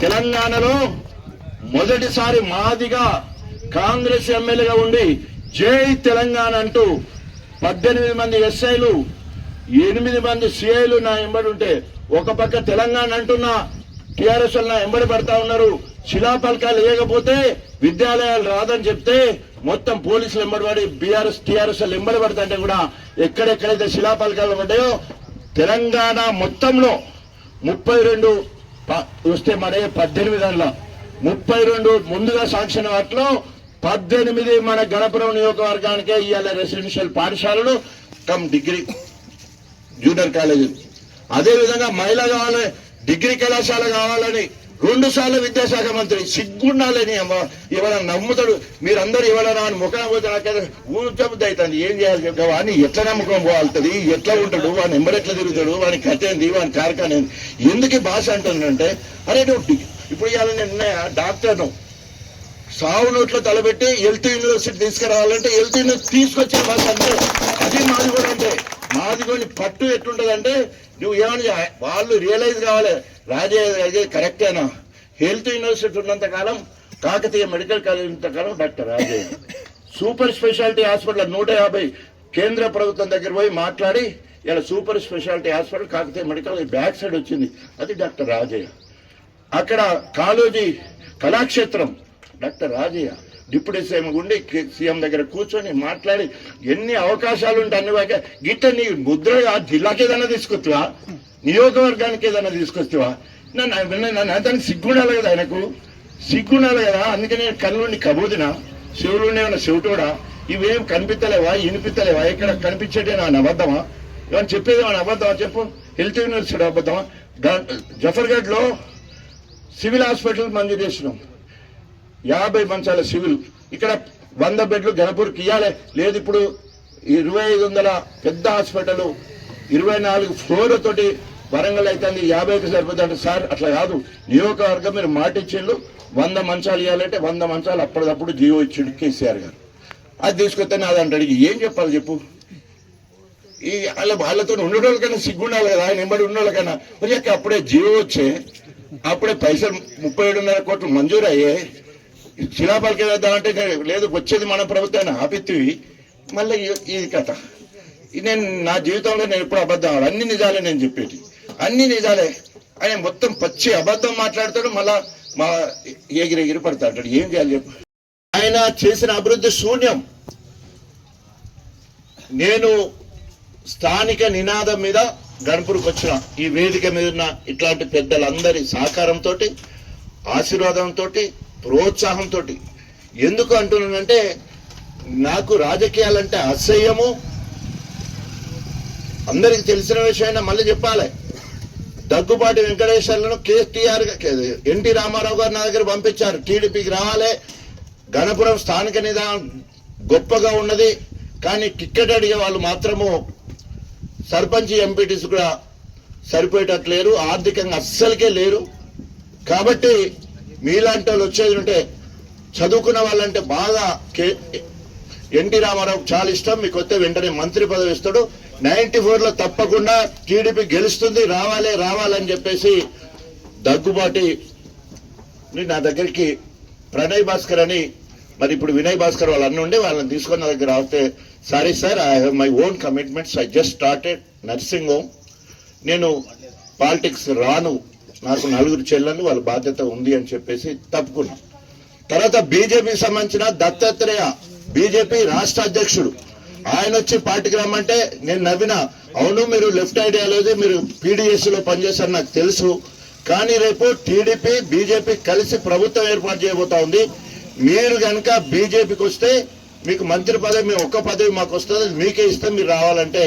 తెలంగాణలో మొదటిసారి మాదిగా కాంగ్రెస్ ఎమ్మెల్యేగా ఉండి జై తెలంగాణ అంటూ 18 మంది ఎస్ఐలు 8 మంది సిఐలు నా ఎంబడి ఉంటే ఒక పక్క తెలంగాణ అంటున్నా టీఆర్ఎస్ నా ఎంబడి పడతా ఉన్నారు. శిలాఫలకాలు లేకపోతే విద్యాలయాలు రాదని చెప్తే మొత్తం పోలీసులు వెంబడి బీఆర్ఎస్ టీఆర్ఎస్ వెంబడి పడుతుంటే కూడా ఎక్కడెక్కడైతే శిలాఫలకాలు పడ్డాయో తెలంగాణ మొత్తంలో 32 వస్తే మన 18 32 ముందుగా సాంక్షన్ వాటిలో 18 మన గణపురం నియోజకవర్గానికే ఇవాళ రెసిడెన్షియల్ పాఠశాలలు కమ్ డిగ్రీ జూనియర్ కాలేజీ. అదేవిధంగా మహిళ కావాలి, డిగ్రీ కళాశాల కావాలని 2 సార్లు విద్యాశాఖ మంత్రి సిగ్గుండాలని ఎవరైనా నమ్ముతాడు. మీరందరూ ఎవరైనా ముఖం పోతే నాకైతే ఊచబుద్ధి అవుతుంది. ఏం చేయాలి వాడిని ఎట్లా నమ్మకం పోవాల్తుంది, ఎట్లా ఉంటాడు, వాడిని ఎంబడెట్లా తిరుగుతాడు, వాని కథ ఏంది, వాని కార్ఖాన ఎందుకు భాష అంటుందంటే అరే నువ్వు ఇప్పుడు ఇవాళ నేను డాక్టర్ను సావు నోట్లో తలబెట్టి హెల్త్ యూనివర్సిటీ తీసుకురావాలంటే హెల్త్ యూనివర్సిటీ తీసుకొచ్చే భాష అంటే అది మాది కూడా అంటే మాది కొన్ని పట్టు ఎట్లుంటదంటే నువ్వు ఏమని వాళ్ళు రియలైజ్ కావాలి. రాజే కరెక్టేనా? హెల్త్ యూనివర్సిటీ ఉన్నంతకాలం, కాకతీయ మెడికల్ కాలేజ్ ఉన్నంతకాలం డాక్టర్ రాజే. సూపర్ స్పెషాలిటీ హాస్పిటల్ 150 కేంద్ర ప్రభుత్వం దగ్గర పోయి మాట్లాడి ఇలా super speciality hospital Kakatiya medical back side వచ్చింది, అది డాక్టర్ రాజయ్య. అక్కడ Kaloji Kalakshetram doctor Rajaiah. Deputy CM ఉండి సీఎం దగ్గర కూర్చొని మాట్లాడి ఎన్ని అవకాశాలు ఉంటాయి అన్ని వాక గిట్ట నీ ముద్ర జిల్లాకి ఏదైనా తీసుకొస్తావా, నియోజకవర్గానికి ఏదైనా తీసుకొస్తావా? నన్ను దానికి సిగ్గుండాలి కదా, ఆయనకు సిగ్గుండాలి కదా. అందుకనే కళ్ళుండి కబోదినా, శివులుండి ఏమన్నా శివుటోడా, ఇవేం కనిపిస్తలేవా, వినిపిస్తలేవా? ఎక్కడ కనిపించేటే నా అబద్ధమా? ఏమన్నా చెప్పేది ఏమన్నా అబద్ధమా చెప్పు? హెల్త్ యూనివర్సిటీ అబద్ధమా? జఫర్గఢ్ లో సివిల్ హాస్పిటల్ మంజూరు చేసినాం, 50 మంచాల సివిల్. ఇక్కడ 100 బెడ్లు గణపూర్కి ఇవ్వాలి లేదు. ఇప్పుడు 2500 పెద్ద హాస్పిటల్ 24 ఫ్లోర్లతోటి వరంగల్ అయితే 50కి సరిపోతుందంటే సార్ అట్లా కాదు, నియోజకవర్గం మీరు మాట ఇచ్చిండు 100 మంచాలు ఇవ్వాలంటే 100 మంచాలు అప్పటికప్పుడు జియో ఇచ్చిండు కేసీఆర్ గారు. అది తీసుకొస్తే అది అంటాడు. ఏం చెప్పాలి చెప్పు? ఈ వాళ్ళతో ఉండేటోళ్ళకైనా సిగ్గుండాలి కదా, ఆయన ఎంబడి ఉండేవాళ్ళకైనా. అప్పుడే జియో వచ్చే, అప్పుడే పైసలు 37.5 కోట్లు మంజూరు అయ్యే, శిలాపాలకి వేద్దామంటే లేదు వచ్చేది మన ప్రభుత్వాన్ని ఆపిత్తివి. మళ్ళీ ఈ కథ నేను నా జీవితంలో నేను ఎప్పుడు అబద్ధం, అన్ని నిజాలే నేను చెప్పేటి, అన్ని నిజాలే. ఆయన మొత్తం పచ్చి అబద్ధం మాట్లాడతాడు, మళ్ళా మా ఎగిరి పడతాడు. ఏం చేయాలి చెప్పు? ఆయన చేసిన అభివృద్ధి శూన్యం. నేను స్థానిక నినాదం మీద గణపూర్కి వచ్చిన, ఈ వేదిక మీద ఉన్న ఇట్లాంటి పెద్దలందరి సహకారంతో, ఆశీర్వాదంతో, ప్రోత్సాహంతో. ఎందుకు అంటున్నానంటే నాకు రాజకీయాలంటే అసహ్యము. అందరికి తెలిసిన విషయాన్ని మళ్ళీ చెప్పాలి. దగ్గుబాటి వెంకటేశ్వర్లను కేటీఆర్ ఎన్టీ రామారావు గారు నా దగ్గర పంపించారు, టీడీపీకి రావాలి, గణపురం స్థానిక నిదానం గొప్పగా ఉన్నది, కానీ టిక్కెట్ అడిగే వాళ్ళు మాత్రము సర్పంచ్ ఎంపీటీస్ కూడా సరిపోయేటట్లేరు, ఆర్థికంగా అస్సలకే లేరు. కాబట్టి మీలాంటి వాళ్ళు వచ్చేది ఉంటే చదువుకున్న వాళ్ళంటే బాగా ఎన్టీ రామారావు చాలా ఇష్టం, మీకు వస్తే వెంటనే మంత్రి పదవి ఇస్తాడు, 94లో తప్పకుండా టీడీపీ గెలుస్తుంది, రావాలని చెప్పేసి దగ్గుబాటి నా దగ్గరికి ప్రణయ్ భాస్కర్ అని, మరి ఇప్పుడు వినయ్ భాస్కర్ వాళ్ళు అన్నీ ఉండి వాళ్ళని తీసుకొని నా దగ్గర రాస్తే, sorry sir I have my own commitments, I just started nursing home, నేను పాలిటిక్స్ రాను, నాకు 4 చెల్లెళ్ళు వాళ్ళ బాధ్యత ఉంది అని చెప్పేసి తప్పుకున్నాం. తర్వాత బీజేపీకి సంబంధించిన దత్తాత్రేయ బీజేపీ రాష్ట్ర అధ్యక్షుడు, ఆయన వచ్చి పార్టీకి రమ్మంటే నేను నవ్విన, అవును మీరు లెఫ్ట్ ఐడియాలజీ, మీరు పీడీఎస్లో పనిచేశారు నాకు తెలుసు, కానీ రేపు టీడీపీ బీజేపీ కలిసి ప్రభుత్వం ఏర్పాటు చేయబోతా ఉంది, మీరు కనుక బీజేపీకి వస్తే మీకు మంత్రి పదవి, మేము ఒక్క పదవి మాకు వస్తుంది, మీకే ఇస్తాం, మీరు రావాలంటే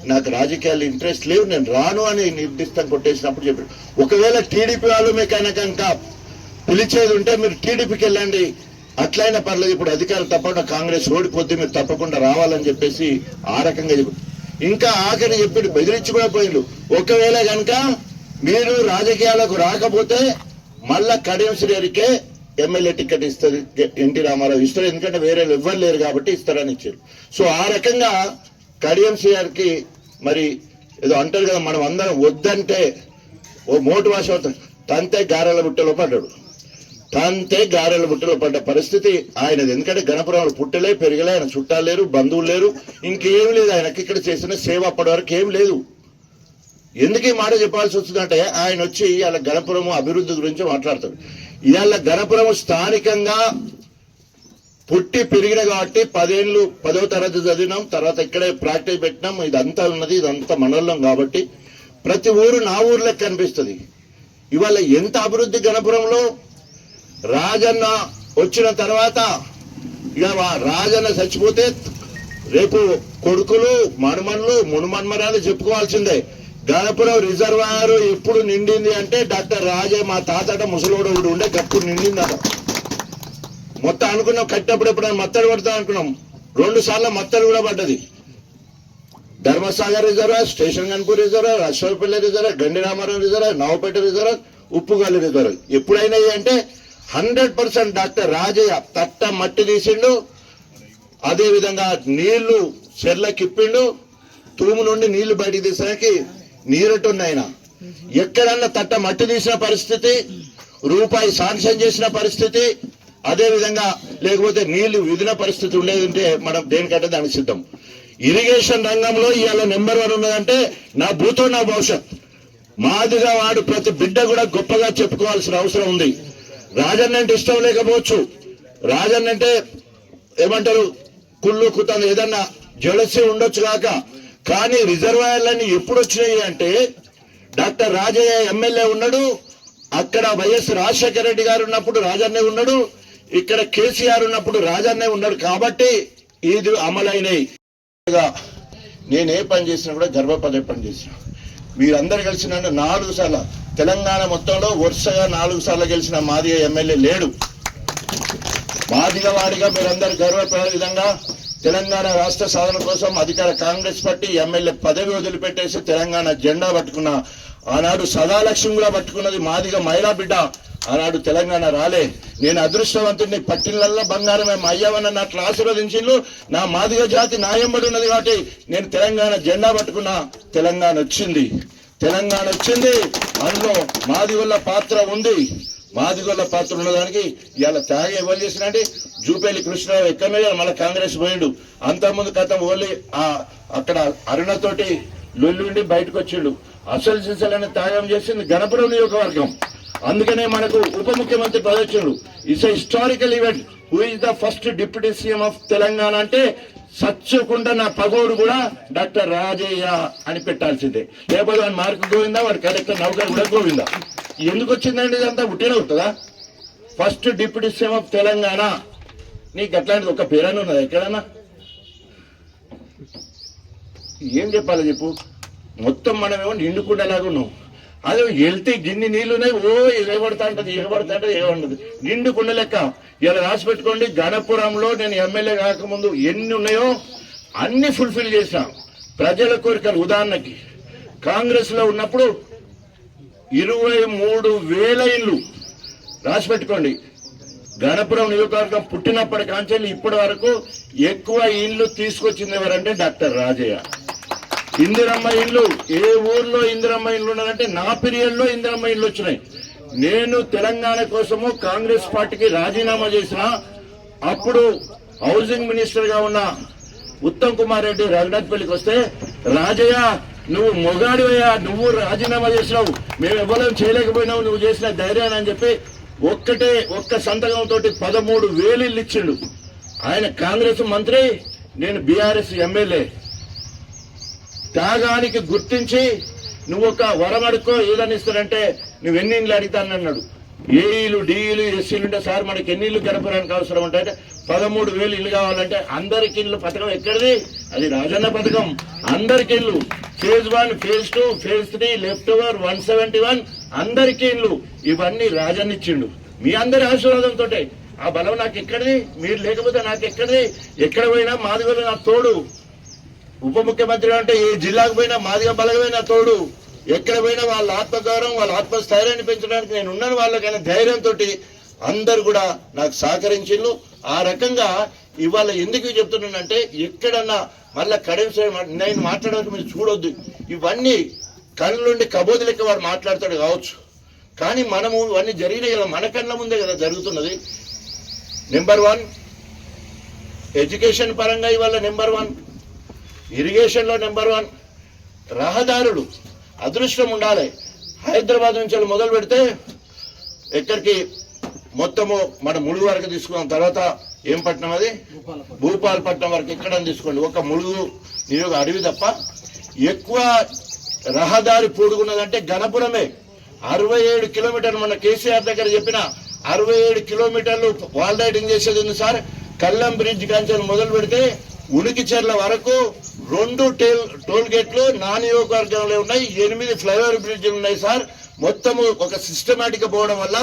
నాకు రాజకీయాలు ఇంట్రెస్ట్ లేవు, నేను రాను అని నిర్దిష్టం కొట్టేసినప్పుడు చెప్పాడు. ఒకవేళ టీడీపీ వాళ్ళు మీకైనా కనుక పిలిచేది ఉంటే మీరు టీడీపీకి వెళ్ళండి, అట్లయినా పర్లేదు, ఇప్పుడు అధికారం తప్పకుండా కాంగ్రెస్ ఓడిపోద్ది, మీరు తప్పకుండా రావాలని చెప్పేసి ఆ రకంగా చెప్పారు. ఇంకా ఆఖరి చెప్పి బెదిరించిపోయిపోయిండు, ఒకవేళ కనుక మీరు రాజకీయాలకు రాకపోతే మళ్ళా కడియం శ్రీహరికే ఎమ్మెల్యే టికెట్ ఇస్తుంది, ఎన్టీ రామారావు ఇస్తారు, ఎందుకంటే వేరే ఎవ్వరు లేరు కాబట్టి ఇస్తారని ఇచ్చారు. సో ఆ రకంగా కడియం శ్రీహరికి మరి ఏదో అంటారు కదా, మనం అందరం వద్దంటే ఓ మోటు భాష తంతే గారెల బుట్టలో పడ్డాడు, తంతే గారెల బుట్టలో పడ్డ పరిస్థితి ఆయనది. ఎందుకంటే గణపురంలో పుట్టలే పెరిగలే, ఆయన చుట్టాలు లేరు, బంధువులు లేరు, ఇంకేం లేదు, ఆయనకి ఇక్కడ చేసిన సేవ అప్పటి వరకు ఏం లేదు. ఎందుకు ఈ మాట చెప్పాల్సి వస్తుందంటే ఆయన వచ్చి ఇవాళ గణపురం అభివృద్ధి గురించి మాట్లాడతాడు. ఇవాళ గణపురం స్థానికంగా పుట్టి పెరిగిన కాబట్టి 10 ఏళ్ళు 10వ తరగతి చదివినాం, తర్వాత ఇక్కడే ప్రాక్టీస్ పెట్టినాం. ఇదంతా ఉన్నది, ఇదంతా మనోళ్ళం కాబట్టి ప్రతి ఊరు నా ఊర్లోకి కనిపిస్తుంది. ఇవాళ ఎంత అభివృద్ధి గణపురంలో. రాజన్న వచ్చిన తర్వాత ఇక రాజన్న చచ్చిపోతే రేపు కొడుకులు మనుమన్లు మునుమన్మరాలు చెప్పుకోవాల్సిందే. గణపురం రిజర్వాయర్ ఎప్పుడు నిండింది అంటే డాక్టర్ రాజే మా తాతట ముసలోడు ఉండే గప్పుడు నిండిందట. మొత్తం అనుకున్నాం కట్టేప్పుడు ఎప్పుడైనా మత్తడి పడతా అనుకున్నాం. 2 సార్లు మత్తడి కూడా పడ్డది. Dharmasagar reservoir, station Ghanpur reservoir, Ashwapalli reservoir, Gandiramaram reservoir, Navapeta reservoir, Uppugali reservoir. ఎప్పుడైనాయి అంటే 100% డాక్టర్ రాజయ్య తట్ట మట్టి తీసిండు. అదే విధంగా నీళ్లు చెర్లకిప్పిండు. తూము నుండి నీళ్లు బయటికి తీసడానికి నీరటున్నాయన. ఎక్కడన్నా తట్ట మట్టి తీసిన పరిస్థితి, రూపాయి శాంక్షన్ చేసిన పరిస్థితి, అదే విధంగా లేకపోతే నీళ్లు విధిన పరిస్థితి ఉండేదంటే మనం దేనికంటే దానికి సిద్ధం. ఇరిగేషన్ రంగంలో ఇవాళ నెంబర్ 1 ఉన్నదంటే నా భూతం నా భవిష్యత్. మాదిగా వాడు ప్రతి బిడ్డ కూడా గొప్పగా చెప్పుకోవాల్సిన అవసరం ఉంది. రాజన్న అంటే ఇష్టం లేకపోవచ్చు, రాజన్న అంటే ఏమంటారు కుళ్ళు కుతాను ఏదన్నా జలసి ఉండొచ్చు కాక, కానీ రిజర్వాయర్లన్నీ ఎప్పుడు వచ్చినాయి అంటే డాక్టర్ రాజయ్య ఎమ్మెల్యే ఉన్నాడు, అక్కడ వైఎస్ రాజశేఖర రెడ్డి గారు ఉన్నప్పుడు రాజన్నే ఉన్నాడు, ఇక్కడ కేసీఆర్ ఉన్నప్పుడు రాజన్నే ఉన్నాడు కాబట్టి ఇది అమలైనవి. నేను ఏ పని చేసినా కూడా గర్వపడే పని చేసిన. మీరందరూ కలిసి నన్ను 4 సార్లు తెలంగాణ మొత్తంలో వరుసగా 4 సార్లు గెలిచిన మాదిగ ఎమ్మెల్యే లేడు. మాదిగ వాడిగా మీరందరూ గర్వపడే విధంగా తెలంగాణ రాష్ట్ర సాధన కోసం అధికార కాంగ్రెస్ పార్టీ ఎమ్మెల్యే పదవి వదిలిపెట్టేసి తెలంగాణ జెండా పట్టుకున్న, ఆనాడు సదాలక్ష్మి కూడా పట్టుకున్నది మాదిగ మహిళా బిడ్డ. ఆనాడు తెలంగాణ రాలే. నేను అదృష్టవంతుడిని, పట్టినల్లో బంగారమే మా అయ్యవన్న నాట్లు ఆశీర్వదించిండ్రు. నా మాదిగ జాతి నాయంబడి ఉన్నది కాబట్టి నేను తెలంగాణ జెండా పట్టుకున్నా. తెలంగాణ వచ్చింది. అందులో మాదిగొల్ల పాత్ర ఉంది. మాదిగొల్ల పాత్ర ఉన్నదానికి ఇవాళ త్యాగం ఎవరు చేసినంటే జూపేలి కృష్ణరావు ఎక్కడనే మళ్ళీ కాంగ్రెస్ పోయిండు. అంతకుముందు కథం ఓన్లీ అక్కడ అరుణతోటి లొల్లుండి బయటకు వచ్చిండు. అసలు సిసలైన త్యాగం చేసింది గణపురం నియోజకవర్గం. అందుకనే మనకు ఉప ముఖ్యమంత్రి పదవి వచ్చిండు. It's historical event. Who is the first deputy CM of Telangana అంటే సచ్చకుండా నా పగోడు కూడా డాక్టర్ రాజయ్య అని పెట్టాల్సిందే. లేకపోతే వాడి మార్కు గోవిందా, వాడి కలెక్టర్ నౌకర్ కూడా గోవిందా. ఎందుకు వచ్చిందండి ఇదంతా? ఉట్టిన అవుతుందా? First deputy CM of Telangana. నీకు అట్లాంటిది ఒక పేరైనా ఉన్నదా ఎక్కడన్నా? ఏం చెప్పాలి చెప్పు? మొత్తం మనమేమో నిండుకుండేలాగా ఉన్నాం. అదే వెళ్తే గిన్ని నీళ్లు ఉన్నాయి, ఎగబడతా ఉంటుంది ఏమంటది నిండుకుండ లెక్క. ఇలా రాసి పెట్టుకోండి, గణపురంలో నేను ఎమ్మెల్యే కాకముందు ఎన్ని ఉన్నాయో అన్ని ఫుల్ఫిల్ చేసిన ప్రజల కోరికలు. ఉదాహరణకి కాంగ్రెస్ లో ఉన్నప్పుడు 23,000 ఇళ్ళు రాసి పెట్టుకోండి. గణపురం నియోజకవర్గం పుట్టినప్పటి కాంచెల్లి ఇప్పటి వరకు ఎక్కువ ఇళ్ళు తీసుకొచ్చింది ఎవరంటే డాక్టర్ రాజయ్య. ఇందిరమ్మ ఇల్లు, ఏ ఊర్లో ఇందిరమ్మ ఇల్లు ఉన్నదంటే నా పీరియడ్ లో ఇందిరమ్మ ఇల్లు వచ్చినాయి. నేను తెలంగాణ కోసము కాంగ్రెస్ పార్టీకి రాజీనామా చేసిన అప్పుడు హౌసింగ్ మినిస్టర్ గా ఉన్న ఉత్తమ్ కుమార్ రెడ్డి రఘునాథ్పల్లికి వస్తే, రాజయ్య నువ్వు మొగాడివయ్యా, నువ్వు రాజీనామా చేసినావు, మేము ఎవరం చేయలేకపోయినావు, నువ్వు చేసిన ధైర్యాన్ని అని చెప్పి ఒక్క సంతకంతో 13,000 ఇల్లు ఇచ్చిండు. ఆయన కాంగ్రెస్ మంత్రి, నేను బీఆర్ఎస్ ఎమ్మెల్యే. త్యాగానికి గుర్తించి నువ్వు ఒక వరం అడుక్కో, ఏదని ఇస్తాడంటే నువ్వు ఎన్ని ఇళ్ళు అడుగుతానన్నాడు. ఏఈలు డీఈలు ఎస్సీలు ఉంటే సార్ మనకి ఎన్ని ఇళ్ళు గడపడానికి అవసరం ఉంటాయంటే 13,000 ఇల్లు కావాలంటే అందరికి ఇల్లు పథకం ఎక్కడిది? అది రాజన్న పథకం. అందరికి ఇల్లు phase 1, phase 2, phase 3, left over 171 అందరికి ఇల్లు. ఇవన్నీ రాజన్న ఇచ్చిండు మీ అందరి ఆశీర్వాదంతో. ఆ బలం నాకు ఎక్కడిది? మీరు లేకపోతే నాకు ఎక్కడిది? ఎక్కడ పోయినా మాదిగోలు నా తోడు. ఉప ముఖ్యమంత్రి అంటే ఏ జిల్లాకు పోయినా మాదిగ బలమైన తోడు. ఎక్కడ పోయినా వాళ్ళ ఆత్మగౌరవం, వాళ్ళ ఆత్మస్థైర్యాన్ని పెంచడానికి నేను ఉన్నాను. వాళ్ళకైనా ధైర్యంతో అందరు కూడా నాకు సహకరించిండ్రు. ఆ రకంగా ఇవాళ ఎందుకు చెప్తున్నానంటే ఎక్కడన్నా మళ్ళా నేను మాట్లాడడానికి మీరు చూడొద్దు. ఇవన్నీ కళ్ళ నుండి కబోది లెక్క వాడు మాట్లాడతాడు కావచ్చు, కానీ మనము ఇవన్నీ జరిగినాయి కదా, మన కళ్ళ ముందే కదా జరుగుతున్నది. నెంబర్ 1 ఎడ్యుకేషన్ పరంగా ఇవాళ నెంబర్ 1, ఇరిగేషన్ లో నెంబర్ 1, రహదారులు అదృష్టం ఉండాలి. హైదరాబాద్ నుంచి మొదలు పెడితే ఎక్కడికి మొత్తము మన ములుగు వరకు తీసుకున్నాం, తర్వాత ఏం పట్టణం అది? భూపాలపట్నం వరకు ఎక్కడ తీసుకోండి. ఒక ములుగు నియోగ అడవి తప్ప ఎక్కువ రహదారి పూడుకున్నదంటే గణపురమే. 67 కిలోమీటర్లు మన కేసీఆర్ దగ్గర చెప్పిన 67 కిలోమీటర్లు వాల్ రైడింగ్ చేసేది ఉంది సార్. కల్లం బ్రిడ్జ్ కాంచెలు మొదలు పెడితే ఉనికిచెర్ల వరకు 2 టోల్ గేట్లు నా నియోజకవర్గంలో ఉన్నాయి, 8 ఫ్లైఓవర్ బ్రిడ్జ్లు ఉన్నాయి సార్. మొత్తము ఒక సిస్టమేటిక్ పోవడం వల్ల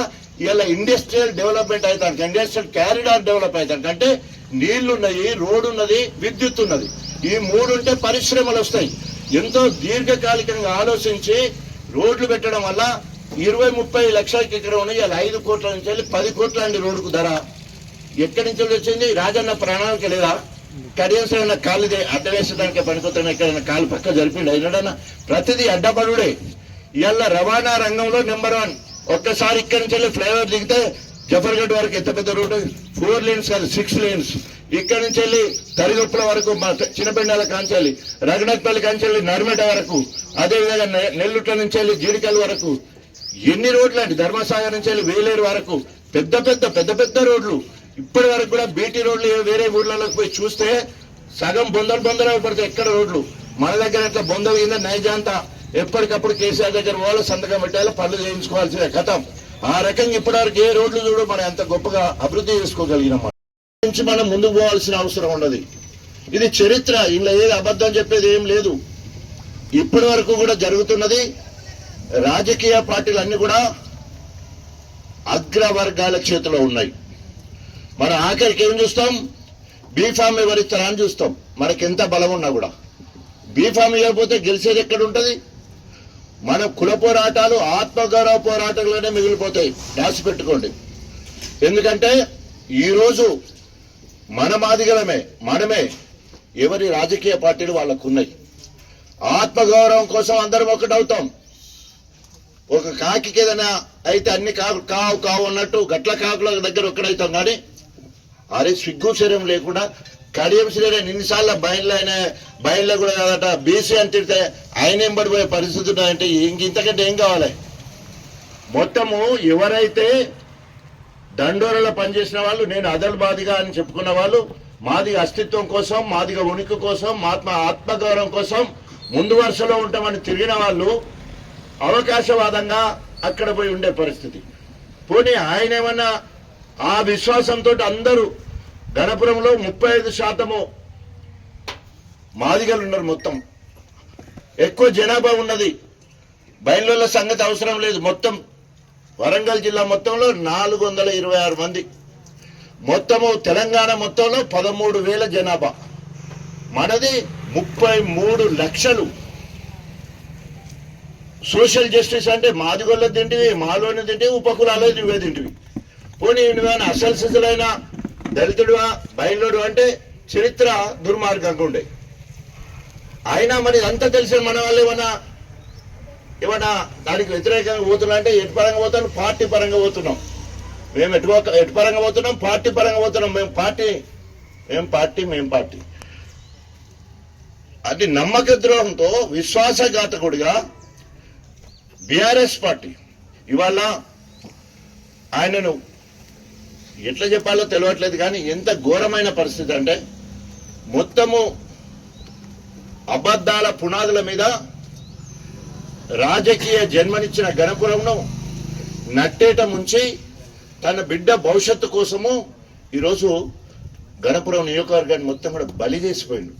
ఇలా ఇండస్ట్రియల్ డెవలప్మెంట్ అవుతానికి, ఇండస్ట్రియల్ క్యారిడార్ డెవలప్ అవుతానికి. అంటే నీళ్లున్నాయి, రోడ్డు ఉన్నది, విద్యుత్ ఉన్నది. ఈ 3 ఉంటే పరిశ్రమలు వస్తాయి. ఎంతో దీర్ఘకాలికంగా ఆలోచించి రోడ్లు పెట్టడం వల్ల 20-30 లక్షలకి ఇక్కడ ఉన్నాయి. ఇలా 5 కోట్ల నుంచి వెళ్ళి 10 కోట్ల అండి రోడ్డుకు ధర. ఎక్కడి నుంచి వచ్చింది? రాజన్న ప్రణాళిక లేదా? కడియం కాలు అడ్డ వేసేదానికి పనికొత్తాను. ఎక్కడైనా కాలు పక్క జరిపిండి అయినాడన్నా? ప్రతిదీ అడ్డపడుడే. ఇవాళ రవాణా రంగంలో నెంబర్ 1. ఒక్కసారి ఇక్కడి నుంచి వెళ్ళి ఫ్లైఓవర్ దిగితే జఫర్గఢ్ వరకు ఎంత పెద్ద రోడ్డు, 4 లేన్స్ కాదు 6 లేన్స్. ఇక్కడి నుంచి వెళ్ళి తరిగొప్పుల వరకు, చిన్నపెండాల కాంచెల్లి, రఘునాథ్పల్లి కాంచెల్లి, నర్మేట వరకు, అదేవిధంగా నెల్లుట్ల నుంచి వెళ్ళి జీడికల్ వరకు ఎన్ని రోడ్లు అండి. ధర్మసాగర్ నుంచి వెళ్ళి వేలేరు వరకు పెద్ద పెద్ద రోడ్లు. ఇప్పటి వరకు కూడా బీటీ రోడ్లు వేరే ఊర్లలోకి పోయి చూస్తే సగం బొందలు పడతాయి ఎక్కడ రోడ్లు. మన దగ్గర ఇట్లా బొంద కింద నైజాంతా ఎప్పటికప్పుడు కేసీఆర్ దగ్గర వాళ్ళు సంతకం పెట్టాలి, పనులు చేయించుకోవాల్సిందే కథం. ఆ రకంగా ఇప్పటివరకు ఏ రోడ్లు చూడు మనం ఎంత గొప్పగా అభివృద్ధి చేసుకోగలిగినాం. నుంచి మనం ముందుకు పోవాల్సిన అవసరం ఉన్నది. ఇది చరిత్ర, ఇలా ఏది అబద్ధం చెప్పేది ఏం లేదు. ఇప్పటి వరకు కూడా జరుగుతున్నది. రాజకీయ పార్టీలన్నీ కూడా అగ్రవర్గాల చేతిలో ఉన్నాయి. మన ఆఖరికి ఏం చూస్తాం? బీఫామ్ ఎవరిస్తారా అని చూస్తాం. మనకి ఎంత బలం ఉన్నా కూడా బీఫామ్ ఇవ్వకపోతే గెలిచేది ఎక్కడ ఉంటుంది? మన కుల పోరాటాలు ఆత్మగౌరవ పోరాటాలుగానే మిగిలిపోతాయి. రాసి పెట్టుకోండి. ఎందుకంటే ఈరోజు మన మాదిగలమే, మనమే, ఎవరి రాజకీయ పార్టీలు వాళ్ళకు ఉన్నాయి. ఆత్మగౌరవం కోసం అందరం ఒకటవుతాం. ఒక కాకి ఏదైనా అయితే అన్ని కావు అన్నట్టు గట్ల కాకుల దగ్గర ఒక్కడవుతాం. కానీ అరే సిగ్గు శరీరం లేకుండా కడియం శ్రీరామ్ ఎన్నిసార్లు బయలులో కూడా కాదట బీసీ అని తిడితే ఆయన ఎంబడిపోయే పరిస్థితి ఉన్నాయంటే ఇంతకంటే ఏం కావాలి? మొత్తము ఎవరైతే దండోరలో పనిచేసిన వాళ్ళు, నేను అదల్ బాదిగా అని చెప్పుకున్న వాళ్ళు, మాదిగ అస్తిత్వం కోసం, మాదిగ ఉనికి కోసం, ఆత్మగౌరవం కోసం ముందు వరుసలో ఉంటామని తిరిగిన వాళ్ళు అవకాశవాదంగా అక్కడ పోయి ఉండే పరిస్థితి. పోనీ ఆయన ఏమన్నా ఆ విశ్వాసంతో అందరూ గణపురంలో 35% మాదిగలు ఉన్నారు. మొత్తం ఎక్కువ జనాభా ఉన్నది. బయలుల సంగతి అవసరం లేదు. మొత్తం వరంగల్ జిల్లా మొత్తంలో 426 మంది. మొత్తము తెలంగాణ మొత్తంలో 13,000 జనాభా. మనది 33 లక్షలు. సోషల్ జస్టిస్ అంటే మాదిగొల్ల తింటివి, మాలోని తింటివి, ఉపకులాలో నువ్వే తింటివి. పోనీ నువ్వేమైనా అసలు సిజులైన దళితుడువా, బయలుడు అంటే చరిత్ర దుర్మార్గంగా ఉండే. అయినా మరి అంతా తెలిసిన మన వాళ్ళు ఏమన్నా దానికి వ్యతిరేకంగా పోతున్నా అంటే ఎటు పరంగా పోతాను? పార్టీ పరంగా పోతున్నాం. మేము ఎటు పరంగా పోతున్నాం? పార్టీ పరంగా పోతున్నాం. మేము పార్టీ. అది నమ్మక ద్రోహంతో విశ్వాసఘాతకుడిగా బీఆర్ఎస్ పార్టీ ఇవాళ ఆయనను ఎట్లా చెప్పాలో తెలియట్లేదు. కానీ ఎంత ఘోరమైన పరిస్థితి అంటే మొత్తము అబద్ధాల పునాదుల మీద రాజకీయ జన్మనిచ్చిన గణపురంను నట్టేట ముంచి తన బిడ్డ భవిష్యత్తు కోసము ఈరోజు గణపురం నియోజకవర్గాన్ని మొత్తం కూడా బలి చేసిపోయిండు.